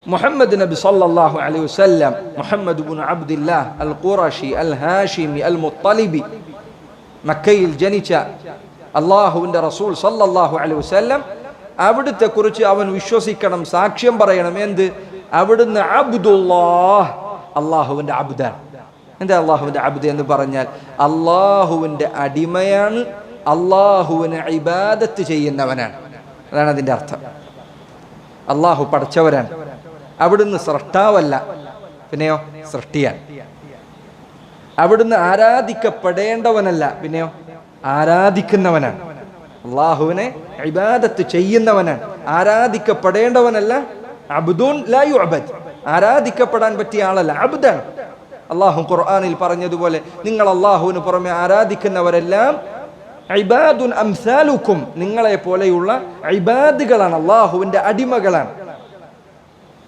മുഹമ്മദ് നബി സല്ലല്ലാഹു അലൈഹി വസല്ലം മുഹമ്മദ് ഇബ്നു അബ്ദില്ലാഹ് അൽ ഖുറശി അൽ ഹാഷിമി അൽ മുത്തലിബി മക്കയിൽ ജനിച്ച അല്ലാഹുവിൻ്റെ റസൂൽ സല്ലല്ലാഹു അലൈഹി വസല്ലം അവിടുത്തെ കുറിച്ച് അവൻ വിശ്വസിക്കണം, സാക്ഷ്യം പറയണം. എന്ത്? അവിടുന്ന് അബ്ദുല്ലാഹ്, അള്ളാഹുവിൻ്റെ അബ്ദാൻ. എന്താ അള്ളാഹുവിൻ്റെ അബ്ദ് എന്ന് പറഞ്ഞാൽ? അള്ളാഹുവിൻ്റെ അടിമയാണ്, അള്ളാഹുവിനെ ഇബാദത്ത് ചെയ്യുന്നവനാണ്. അതാണ് അതിൻ്റെ അർത്ഥം. അള്ളാഹു പടച്ചവരാണ്, അവിടുന്ന് സൃഷ്ടാവല്ല, പിന്നെയോ സൃഷ്ടിയാണ്. അവിടുന്ന് ആരാധിക്കപ്പെടേണ്ടവനല്ല, പിന്നെയോ ആരാധിക്കുന്നവനാണ്. അള്ളാഹുവിനെ ഇബാദത്ത് ചെയ്യുന്നവനാണ്, ആരാധിക്കപ്പെടേണ്ടവനല്ല. അബ്ദുൻ ലാ യുഅബദ്, ആരാധിക്കപ്പെടാൻ പറ്റിയ ആളല്ല, അബ്ദാണ്. അള്ളാഹു ഖുർആനിൽ പറഞ്ഞതുപോലെ നിങ്ങൾ അള്ളാഹുവിന് പുറമെ ആരാധിക്കുന്നവരെല്ലാം ഇബാദുൻ അംസാലുക്കും, നിങ്ങളെ പോലെയുള്ള ഇബാദുകളാണ്, അള്ളാഹുവിൻ്റെ അടിമകളാണ്.